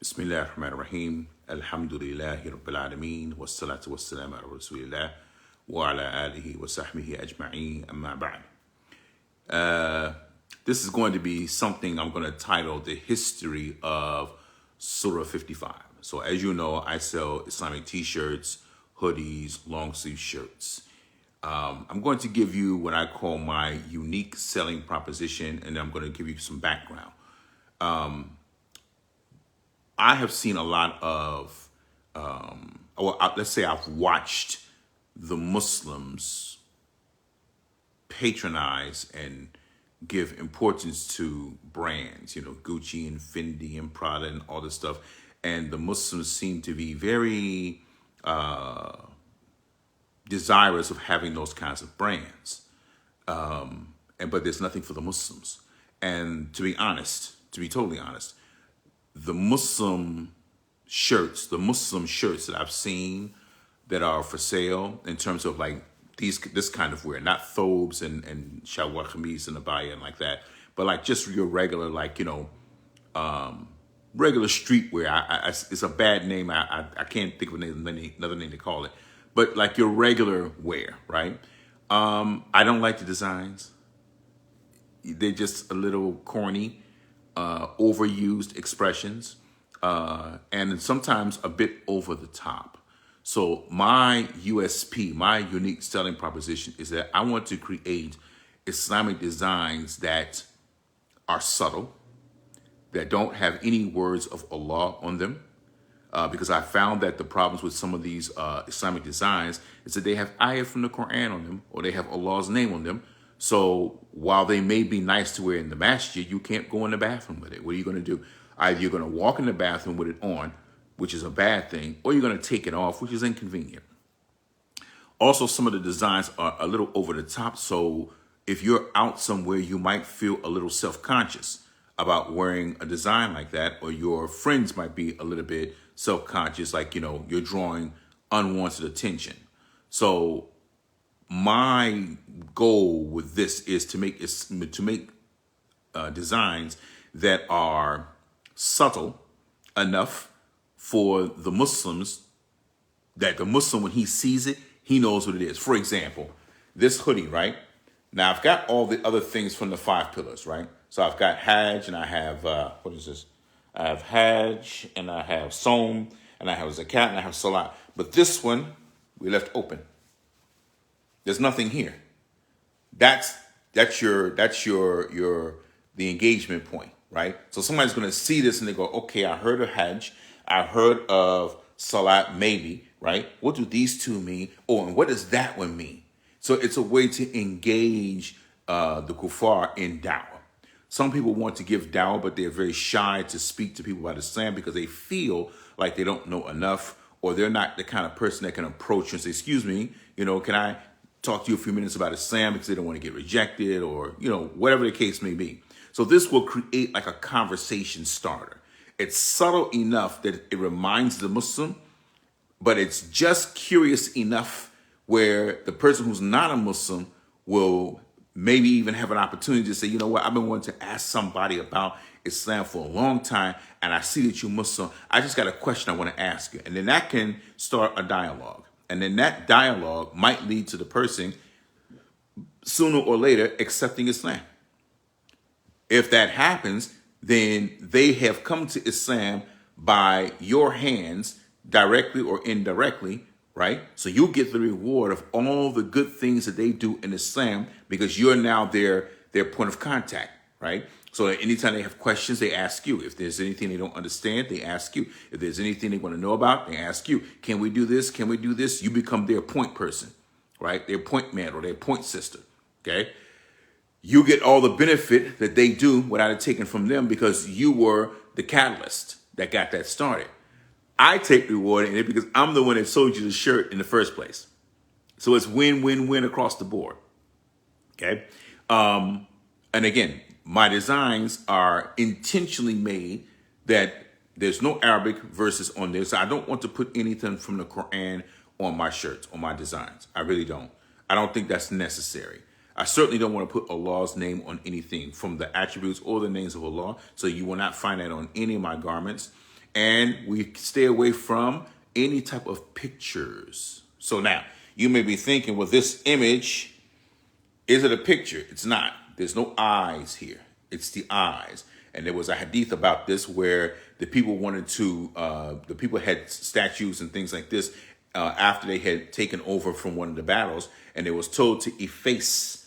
Bismillahirrahmanirrahim. Alhamdulillahi Rabbil Alameen. Wassalatu wassalamu ala Rasulillah wa ala alihi wa sahbihi ajma'een. Amma ba'd. This is going to be something I'm going to title The History of Surah 55. So as you know, I sell Islamic t-shirts, hoodies, long sleeve shirts. I'm going to give you what I call my unique selling proposition, and I'm going to give you some background. I have seen a lot of, let's say I've watched the Muslims patronize and give importance to brands, Gucci and Fendi and Prada and all this stuff. And the Muslims seem to be very desirous of having those kinds of brands. But there's nothing for the Muslims. And to be totally honest, the Muslim shirts that I've seen that are for sale in terms of like this kind of wear, not thobes and shalwar kameez and abaya and like that, but like just your regular, regular streetwear. It's a bad name. I can't think of another name to call it, but like your regular wear, right? I don't like the designs. They're just a little corny. Overused expressions, and sometimes a bit over the top. So my USP, my unique selling proposition, is that I want to create Islamic designs that are subtle, that don't have any words of Allah on them, because I found that the problems with some of these Islamic designs is that they have ayat from the Quran on them, or they have Allah's name on them. So while they may be nice to wear in the masjid, you can't go in the bathroom with it. What are you going to do? Either you're going to walk in the bathroom with it on, which is a bad thing, or you're going to take it off, which is inconvenient. Also, some of the designs are a little over the top. So if you're out somewhere, you might feel a little self-conscious about wearing a design like that, or your friends might be a little bit self-conscious, like, you're drawing unwanted attention. So my goal with this is to make designs that are subtle enough for the Muslims, that the Muslim, when he sees it, he knows what it is. For example, this hoodie, right? Now I've got all the other things from the 5 pillars, right? So I've got Hajj, and I have, what is this? I have Hajj, and I have Som, and I have Zakat, and I have Salat. But this one, we left open. There's nothing here. That's the engagement point, right? So somebody's going to see this and they go, okay, I heard of Hajj, I heard of Salat, maybe, right? What do these two mean? Oh, and what does that one mean? So it's a way to engage the kuffar in da'wah. Some people want to give da'wah, but they're very shy to speak to people about Islam because they feel like they don't know enough, or they're not the kind of person that can approach you and say, excuse me, can I talk to you a few minutes about Islam, because they don't want to get rejected, or, whatever the case may be. So this will create like a conversation starter. It's subtle enough that it reminds the Muslim, but it's just curious enough where the person who's not a Muslim will maybe even have an opportunity to say, you know what, I've been wanting to ask somebody about Islam for a long time, and I see that you're Muslim. I just got a question I want to ask you. And then that can start a dialogue. And then that dialogue might lead to the person sooner or later accepting Islam. If that happens, then they have come to Islam by your hands, directly or indirectly, right? So you get the reward of all the good things that they do in Islam, because you're now their point of contact, right? So anytime they have questions, they ask you. If there's anything they don't understand, they ask you. If there's anything they want to know about, they ask you. Can we do this? Can we do this? You become their point person, right? Their point man or their point sister, okay? You get all the benefit that they do without it taken from them, because you were the catalyst that got that started. I take reward in it because I'm the one that sold you the shirt in the first place. So it's win-win-win across the board, okay? And again, my designs are intentionally made that there's no Arabic verses on there. So I don't want to put anything from the Quran on my shirts, on my designs. I really don't. I don't think that's necessary. I certainly don't want to put Allah's name on anything from the attributes or the names of Allah. So you will not find that on any of my garments. And we stay away from any type of pictures. So now, you may be thinking, well, this image, is it a picture? It's not. There's no eyes here. It's the eyes. And there was a hadith about this where the people wanted to, the people had statues and things like this after they had taken over from one of the battles, and they was told to efface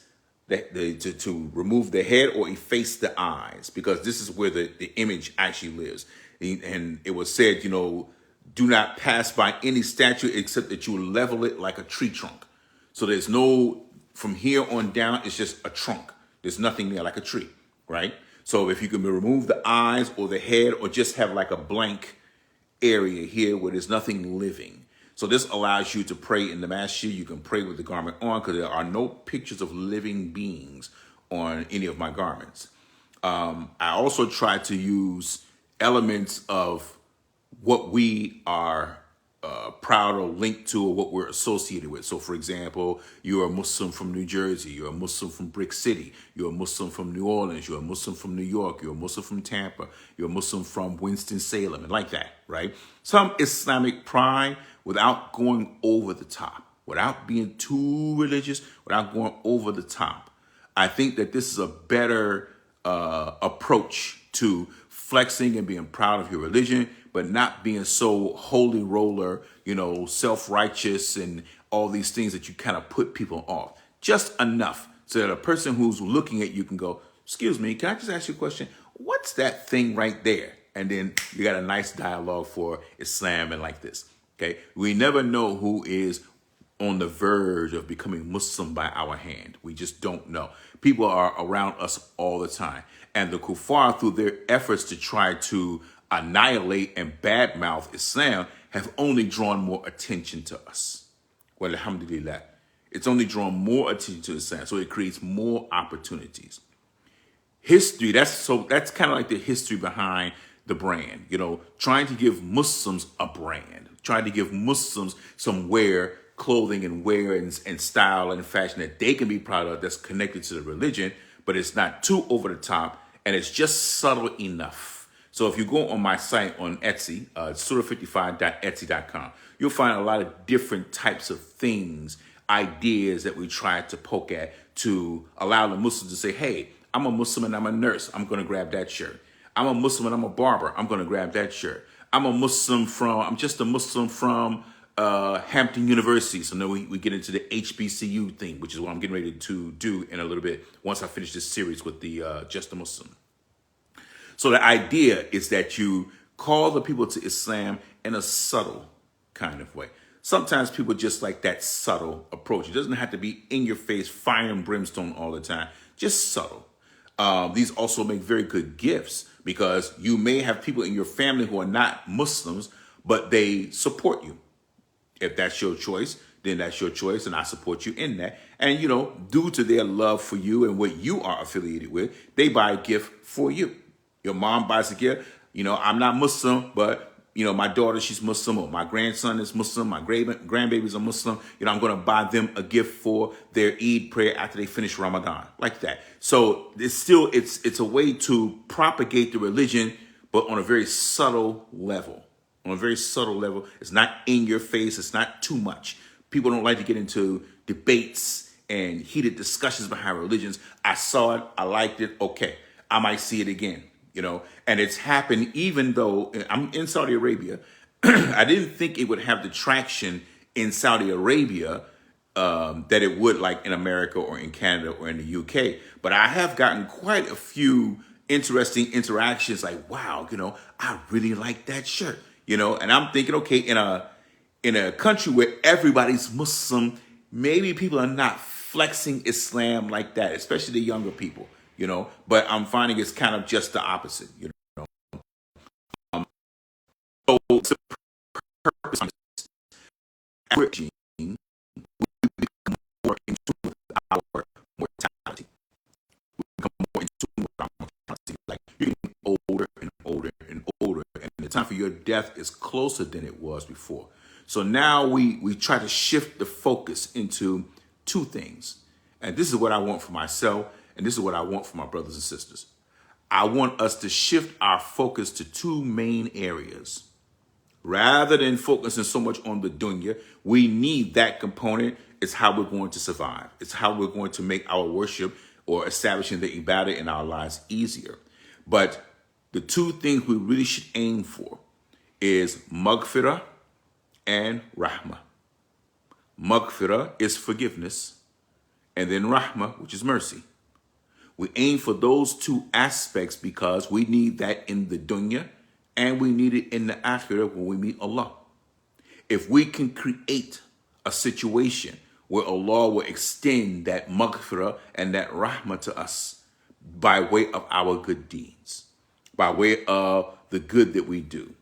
to remove the head or efface the eyes, because this is where the image actually lives. And it was said, do not pass by any statue except that you level it like a tree trunk. So there's no, from here on down, it's just a trunk. There's nothing there like a tree, right? So if you can remove the eyes or the head, or just have like a blank area here where there's nothing living. So this allows you to pray in the masjid. You can pray with the garment on, because there are no pictures of living beings on any of my garments. I also try to use elements of what we are proud or linked to, or what we're associated with. So for example, you're a Muslim from New Jersey, you're a Muslim from Brick City, you're a Muslim from New Orleans, you're a Muslim from New York, you're a Muslim from Tampa, you're a Muslim from Winston-Salem, and like that, right? Some Islamic pride without going over the top, without being too religious, without going over the top. I think that this is a better approach to flexing and being proud of your religion, but not being so holy roller, self-righteous and all these things that you kind of put people off. Just enough so that a person who's looking at you can go, excuse me, can I just ask you a question? What's that thing right there? And then you got a nice dialogue for Islam and like this. Okay, we never know who is on the verge of becoming Muslim by our hand. We just don't know. People are around us all the time. And the kuffar, through their efforts to try to annihilate and badmouth Islam, have only drawn more attention to us. Well, alhamdulillah, it's only drawn more attention to Islam, so it creates more opportunities. History, that's kind of like the history behind the brand, trying to give Muslims a brand, trying to give Muslims some clothing and style and fashion that they can be proud of, that's connected to the religion, but it's not too over the top, and it's just subtle enough. So if you go on my site on Etsy, Surah55.etsy.com, you'll find a lot of different types of things, ideas that we try to poke at to allow the Muslims to say, hey, I'm a Muslim and I'm a nurse, I'm going to grab that shirt. I'm a Muslim and I'm a barber, I'm going to grab that shirt. I'm just a Muslim from Hampton University. So now we get into the HBCU thing, which is what I'm getting ready to do in a little bit once I finish this series with the Just a Muslim. So the idea is that you call the people to Islam in a subtle kind of way. Sometimes people just like that subtle approach. It doesn't have to be in your face, fire and brimstone all the time, just subtle. These also make very good gifts, because you may have people in your family who are not Muslims, but they support you. If that's your choice, then that's your choice, and I support you in that. And, due to their love for you and what you are affiliated with, they buy a gift for you. Your mom buys a gift. I'm not Muslim, but, my daughter, she's Muslim, or my grandson is Muslim, my grandbabies are Muslim. I'm going to buy them a gift for their Eid prayer after they finish Ramadan, like that. So it's a way to propagate the religion, but on a very subtle level. On a very subtle level. It's not in your face. It's not too much. People don't like to get into debates and heated discussions behind religions. I saw it. I liked it. Okay. I might see it again, and it's happened even though I'm in Saudi Arabia. I didn't think it would have the traction in Saudi Arabia that it would like in America or in Canada or in the UK. But I have gotten quite a few interesting interactions like, wow, I really like that shirt. And I'm thinking, okay, in a country where everybody's Muslim, maybe people are not flexing Islam like that, especially the younger people, but I'm finding it's kind of just the opposite, So it's a purpose of regime, we become more in tune with our mortality. We become more in tune with our mortality. Like, you're getting older and older and older, and the time for your death is closer than it was before. So now we try to shift the focus into two things. And this is what I want for myself, and this is what I want for my brothers and sisters. I want us to shift our focus to two main areas. Rather than focusing so much on the dunya, we need that component. It's how we're going to survive. It's how we're going to make our worship or establishing the ibadah in our lives easier. But the two things we really should aim for is maghfirah and rahmah. Maghfirah is forgiveness, and then rahmah, which is mercy. We aim for those two aspects because we need that in the dunya and we need it in the akhirah when we meet Allah. If we can create a situation where Allah will extend that maghfirah and that rahmah to us by way of our good deeds, by way of the good that we do.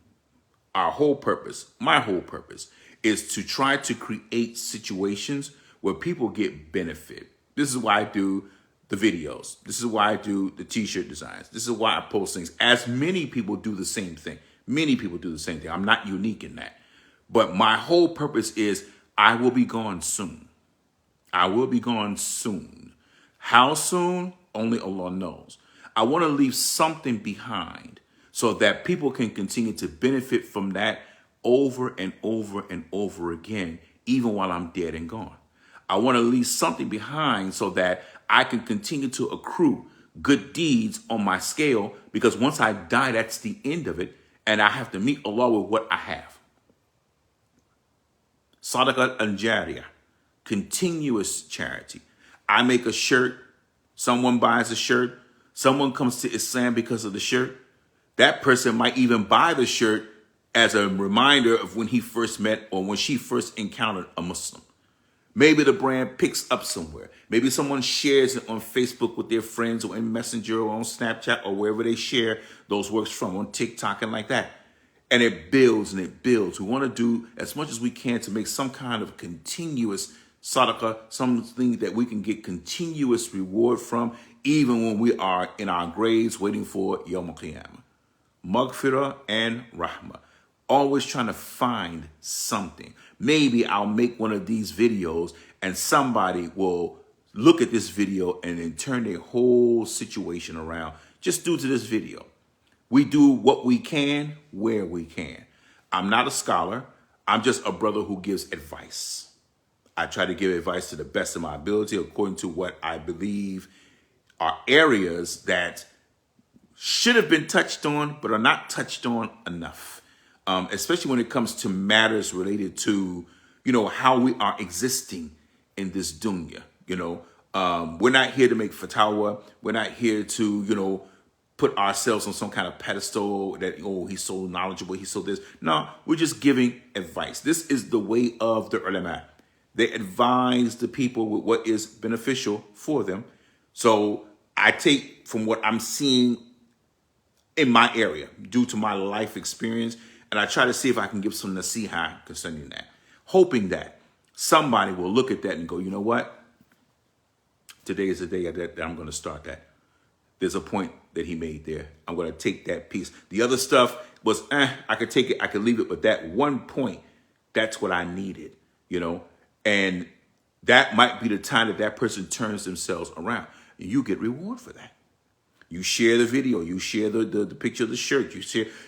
Our whole purpose, my whole purpose, is to try to create situations where people get benefit. This is why I do the videos. This is why I do the t-shirt designs. This is why I post things. As many people do the same thing. Many people do the same thing. I'm not unique in that. But my whole purpose is I will be gone soon. I will be gone soon. How soon? Only Allah knows. I want to leave something behind so that people can continue to benefit from that over and over and over again, even while I'm dead and gone. I want to leave something behind so that I can continue to accrue good deeds on my scale, because once I die, that's the end of it, and I have to meet Allah with what I have. Sadaqat al-Jariyah, continuous charity. I make a shirt, someone buys a shirt, someone comes to Islam because of the shirt. That person might even buy the shirt as a reminder of when he first met or when she first encountered a Muslim. Maybe the brand picks up somewhere. Maybe someone shares it on Facebook with their friends or in Messenger or on Snapchat or wherever they share those works from, on TikTok and like that. And it builds and it builds. We want to do as much as we can to make some kind of continuous sadaqah, something that we can get continuous reward from, even when we are in our graves waiting for Yawm al-Qiyamah. Maghfirah and rahmah. Always trying to find something. Maybe I'll make one of these videos and somebody will look at this video and then turn their whole situation around just due to this video. We do what we can, where we can. I'm not a scholar. I'm just a brother who gives advice. I try to give advice to the best of my ability according to what I believe are areas that should have been touched on but are not touched on enough. Especially when it comes to matters related to, how we are existing in this dunya. We're not here to make fatwa. We're not here to, put ourselves on some kind of pedestal that, he's so knowledgeable, he's so this. No, we're just giving advice. This is the way of the ulama. They advise the people with what is beneficial for them. So I take from what I'm seeing in my area due to my life experience, and I try to see if I can give some nasiha concerning that, hoping that somebody will look at that and go, you know what? Today is the day that I'm going to start that. There's a point that he made there. I'm going to take that piece. The other stuff was, I could take it, I could leave it, but that one point, that's what I needed, and that might be the time that that person turns themselves around. You get reward for that. You share the video, you share the picture of the shirt,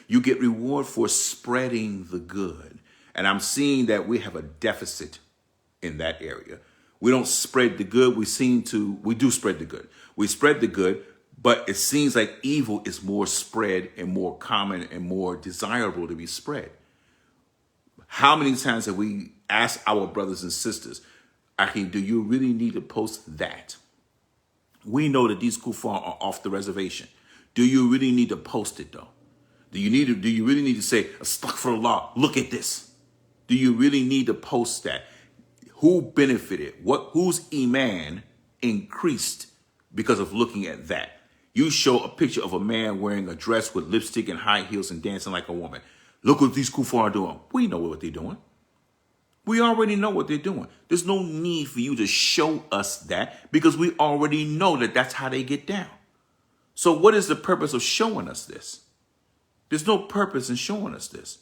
you get reward for spreading the good. And I'm seeing that we have a deficit in that area. We don't spread the good, we do spread the good. We spread the good, but it seems like evil is more spread and more common and more desirable to be spread. How many times have we asked our brothers and sisters, Akhi, do you really need to post that? We know that these kuffar are off the reservation. Do you really need to post it though? Do you really need to say, astaghfirullah, look at this? Do you really need to post that? Who benefited? Whose iman increased because of looking at that? You show a picture of a man wearing a dress with lipstick and high heels and dancing like a woman. Look what these kuffar are doing. We know what they're doing. We already know what they're doing. There's no need for you to show us that because we already know that that's how they get down. So what is the purpose of showing us this? There's no purpose in showing us this.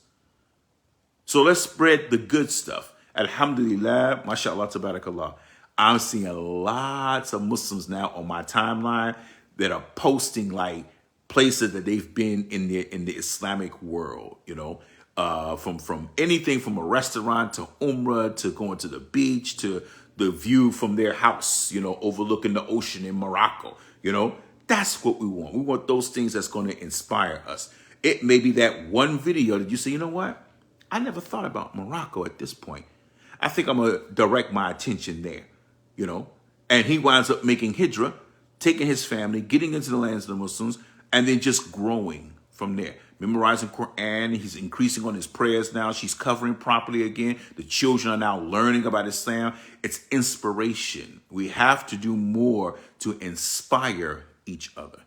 So let's spread the good stuff. Alhamdulillah, mashallah, tabarakallah. I'm seeing lots of Muslims now on my timeline that are posting like places that they've been in the Islamic world, from anything from a restaurant to Umrah to going to the beach to the view from their house, overlooking the ocean in Morocco. That's what we want. We want those things that's going to inspire us. It may be that one video that you say, you know what? I never thought about Morocco at this point. I think I'm going to direct my attention there, And he winds up making Hijrah, taking his family, getting into the lands of the Muslims, and then just growing from there. Memorizing Quran, he's increasing on his prayers now. She's covering properly again. The children are now learning about Islam. It's inspiration. We have to do more to inspire each other.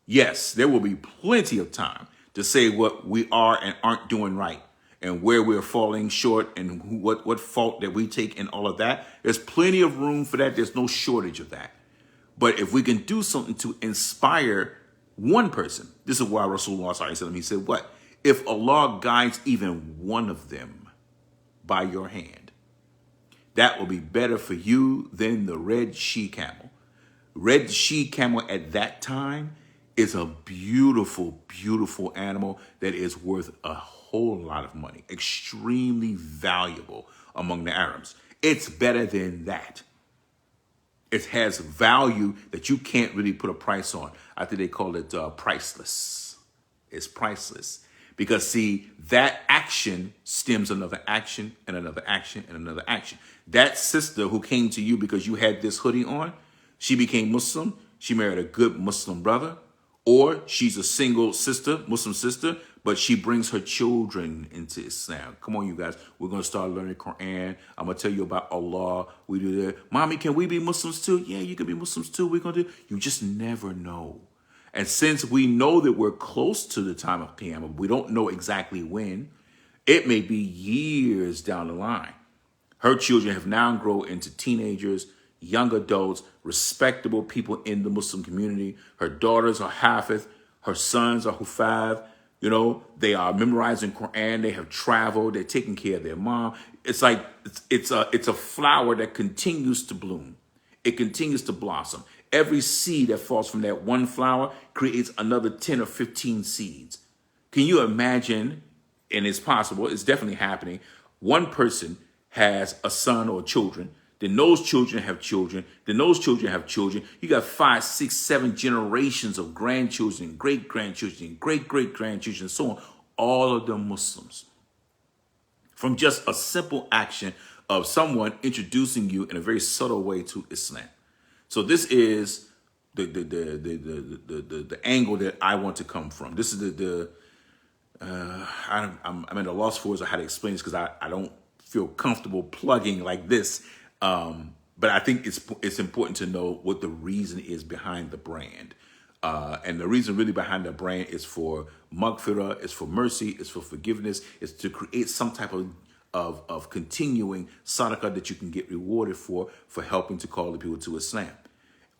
Yes, there will be plenty of time to say what we are and aren't doing right and where we're falling short and what fault that we take and all of that. There's plenty of room for that. There's no shortage of that. But if we can do something to inspire one person, this is why Rasulullah sallallahu alaihi wasallam, he said, what? If Allah guides even one of them by your hand, that will be better for you than the red she-camel. Red she-camel at that time is a beautiful, beautiful animal that is worth a whole lot of money, extremely valuable among the Arabs. It's better than that. It has value that you can't really put a price on. I think they call it priceless. It's priceless. Because, see, that action stems another action and another action and another action. That sister who came to you because you had this hoodie on, she became Muslim. She married a good Muslim brother. Or she's a single sister, Muslim sister, but she brings her children into Islam. Come on, you guys. We're going to start learning Quran. I'm going to tell you about Allah. We do that. Mommy, can we be Muslims too? Yeah, you can be Muslims too. We're going to do. You just never know. And since we know that we're close to the time of Qiyamah, we don't know exactly when. It may be years down the line. Her children have now grown into teenagers, young adults, respectable people in the Muslim community. Her daughters are Hafiz. Her sons are Hufaz. They are memorizing Quran. They have traveled. They're taking care of their mom. It's like it's a flower that continues to bloom. It continues to blossom. Every seed that falls from that one flower creates another 10 or 15 seeds. Can you imagine? And it's possible. It's definitely happening. One person has a son or children. Then those children have children. Then those children have children. You got 5, 6, 7 generations of grandchildren, great-grandchildren, great-great-grandchildren, and so on. All of them Muslims. From just a simple action of someone introducing you in a very subtle way to Islam. So this is the angle that I want to come from. This is I'm at a loss for how to explain this because I don't feel comfortable plugging like this. But I think it's important to know what the reason is behind the brand. And the reason really behind the brand is for maghfirah, it's for mercy, it's for forgiveness, it's to create some type of continuing sadaqah that you can get rewarded for helping to call the people to Islam.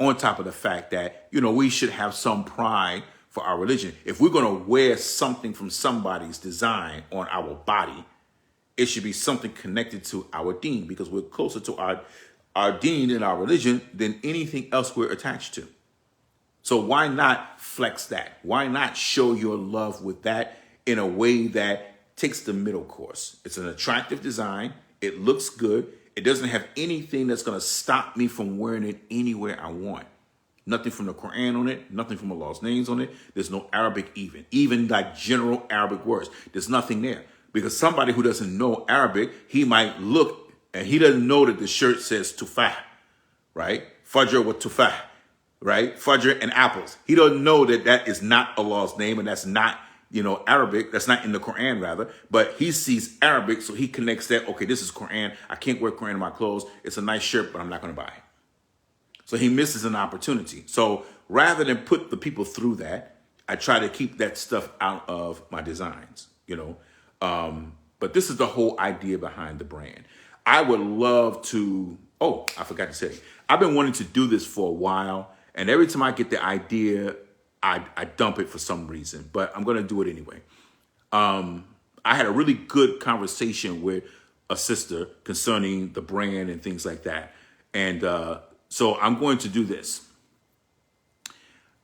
On top of the fact that, we should have some pride for our religion. If we're going to wear something from somebody's design on our body, it should be something connected to our deen because we're closer to our deen and our religion than anything else we're attached to. So why not flex that? Why not show your love with that in a way that takes the middle course? It's an attractive design. It looks good. It doesn't have anything that's going to stop me from wearing it anywhere I want. Nothing from the Quran on it. Nothing from Allah's names on it. There's no Arabic even like general Arabic words. There's nothing there. Because somebody who doesn't know Arabic, he might look and he doesn't know that the shirt says tufah, right? Fajr wa tufah, right? Fajr and apples. He doesn't know that that is not Allah's name and that's not, Arabic. That's not in the Quran rather. But he sees Arabic, so he connects that, okay, this is Quran. I can't wear Quran in my clothes. It's a nice shirt, but I'm not going to buy it. So he misses an opportunity. So rather than put the people through that, I try to keep that stuff out of my designs, But this is the whole idea behind the brand. I would love to, I forgot to say, I've been wanting to do this for a while. And every time I get the idea, I dump it for some reason. But I'm going to do it anyway. I had a really good conversation with a sister concerning the brand and things like that. And so I'm going to do this.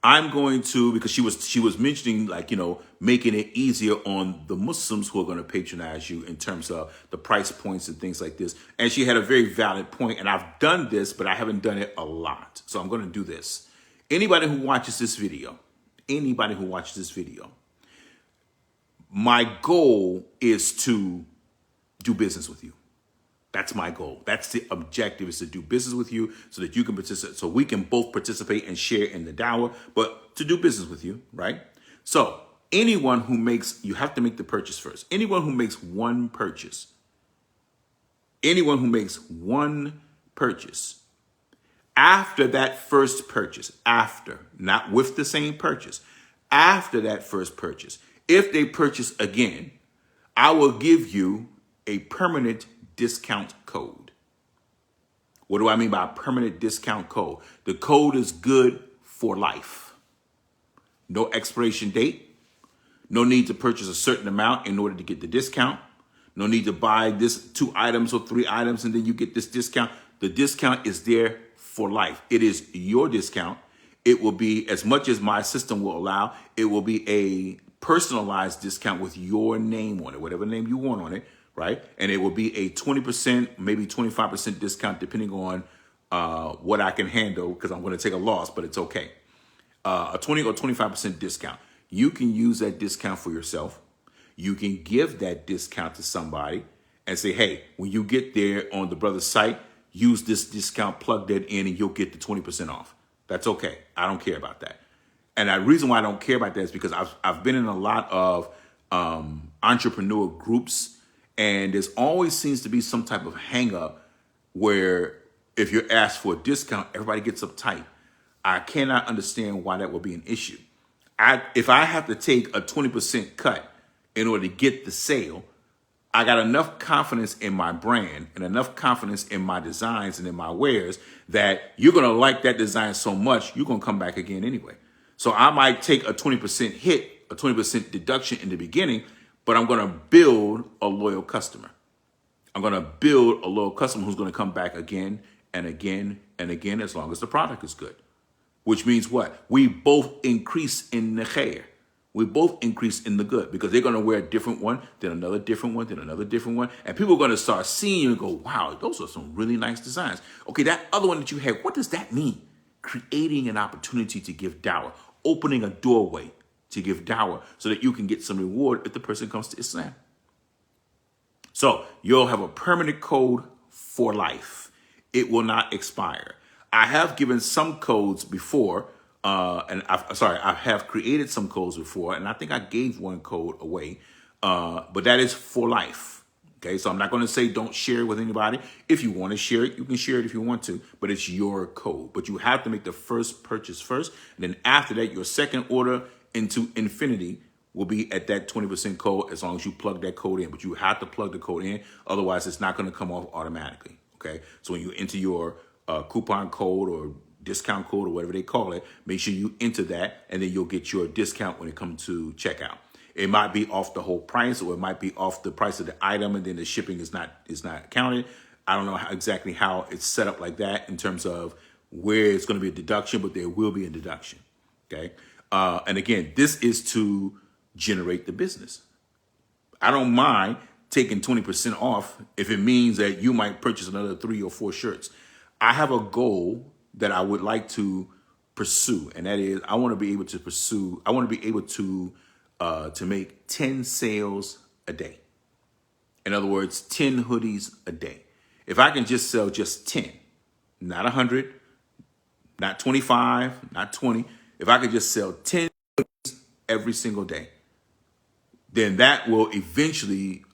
I'm going to, because she was mentioning, like, making it easier on the Muslims who are going to patronize you in terms of the price points and things like this. And she had a very valid point, and I've done this, but I haven't done it a lot. So I'm going to do this. Anybody who watches this video, my goal is to do business with you. That's my goal. That's the objective, is to do business with you so that you can participate, so we can both participate and share in the dawah, but to do business with you, right? So anyone who makes, you have to make the purchase first. Anyone who makes one purchase, after that first purchase, not with the same purchase, after that first purchase, if they purchase again, I will give you a permanent discount code. What do I mean by a permanent discount code? The code is good for life. No expiration date. No need to purchase a certain amount in order to get the discount. No need to buy this 2 items or 3 items and then you get this discount. The discount is there for life. It is your discount. It will be, as much as my system will allow, it will be a personalized discount with your name on it, whatever name you want on it, right? And it will be a 20%, maybe 25% discount, depending on what I can handle, because I'm going to take a loss, but it's okay. A 20 or 25% discount. You can use that discount for yourself. You can give that discount to somebody and say, hey, when you get there on the brother's site, use this discount, plug that in, and you'll get the 20% off. That's okay. I don't care about that. And the reason why I don't care about that is because I've been in a lot of entrepreneur groups, and there's always seems to be some type of hang up where if you're asked for a discount, everybody gets uptight. I cannot understand why that would be an issue. If I have to take a 20% cut in order to get the sale, I got enough confidence in my brand and enough confidence in my designs and in my wares that you're going to like that design so much, you're going to come back again anyway. So I might take a 20% hit, a 20% deduction in the beginning, but I'm going to build a loyal customer. I'm going to build a loyal customer who's going to come back again and again and again as long as the product is good. Which means what? We both increase in the khair. We both increase in the good, because they're going to wear a different one, then another different one, then another different one. And people are going to start seeing you and go, wow, those are some really nice designs. Okay, that other one that you had, what does that mean? Creating an opportunity to give dawah, opening a doorway to give dawah so that you can get some reward if the person comes to Islam. So you'll have a permanent code for life. It will not expire. I have given some codes before, I have created some codes before, and I think I gave one code away, but that is for life. Okay, so I'm not going to say don't share it with anybody. If you want to share it, you can share it if you want to, but it's your code. But you have to make the first purchase first, and then after that, your second order into infinity will be at that 20% code as long as you plug that code in. But you have to plug the code in, otherwise it's not going to come off automatically. Okay, so when you enter your coupon code or discount code or whatever they call it, make sure you enter that, and then you'll get your discount when it comes to checkout. It might be off the whole price, or it might be off the price of the item, and then the shipping is not counted. I don't know exactly how it's set up like that in terms of where it's going to be a deduction, but there will be a deduction. Okay, and again, this is to generate the business. I don't mind taking 20% off if it means that you might purchase another 3 or 4 shirts. I have a goal that I would like to pursue, and that is I want to be able to make 10 sales a day. In other words, 10 hoodies a day. If I can just sell just 10, not 100, not 25, not 20, if I could just sell 10 hoodies every single day, then that will eventually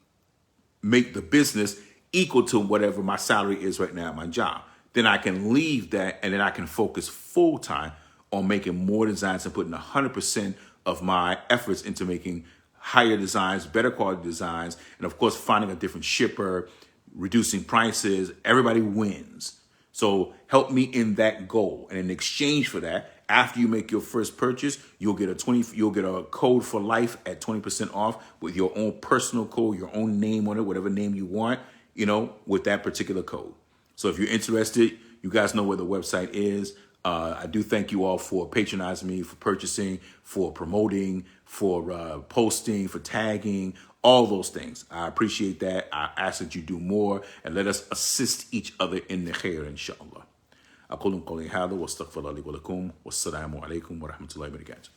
make the business equal to whatever my salary is right now at my job. Then I can leave that, and then I can focus full time on making more designs and putting 100% of my efforts into making higher designs, better quality designs, and of course, finding a different shipper, reducing prices. Everybody wins. So help me in that goal. And in exchange for that, after you make your first purchase, you'll get a code for life at 20% off with your own personal code, your own name on it, whatever name you want, with that particular code. So if you're interested, you guys know where the website is. I do thank you all for patronizing me, for purchasing, for promoting, for posting, for tagging, all those things. I appreciate that. I ask that you do more and let us assist each other in the khair, inshallah. أقول قولي هذا واستغفر الله لي ولكم والسلام عليكم ورحمة الله وبركاته.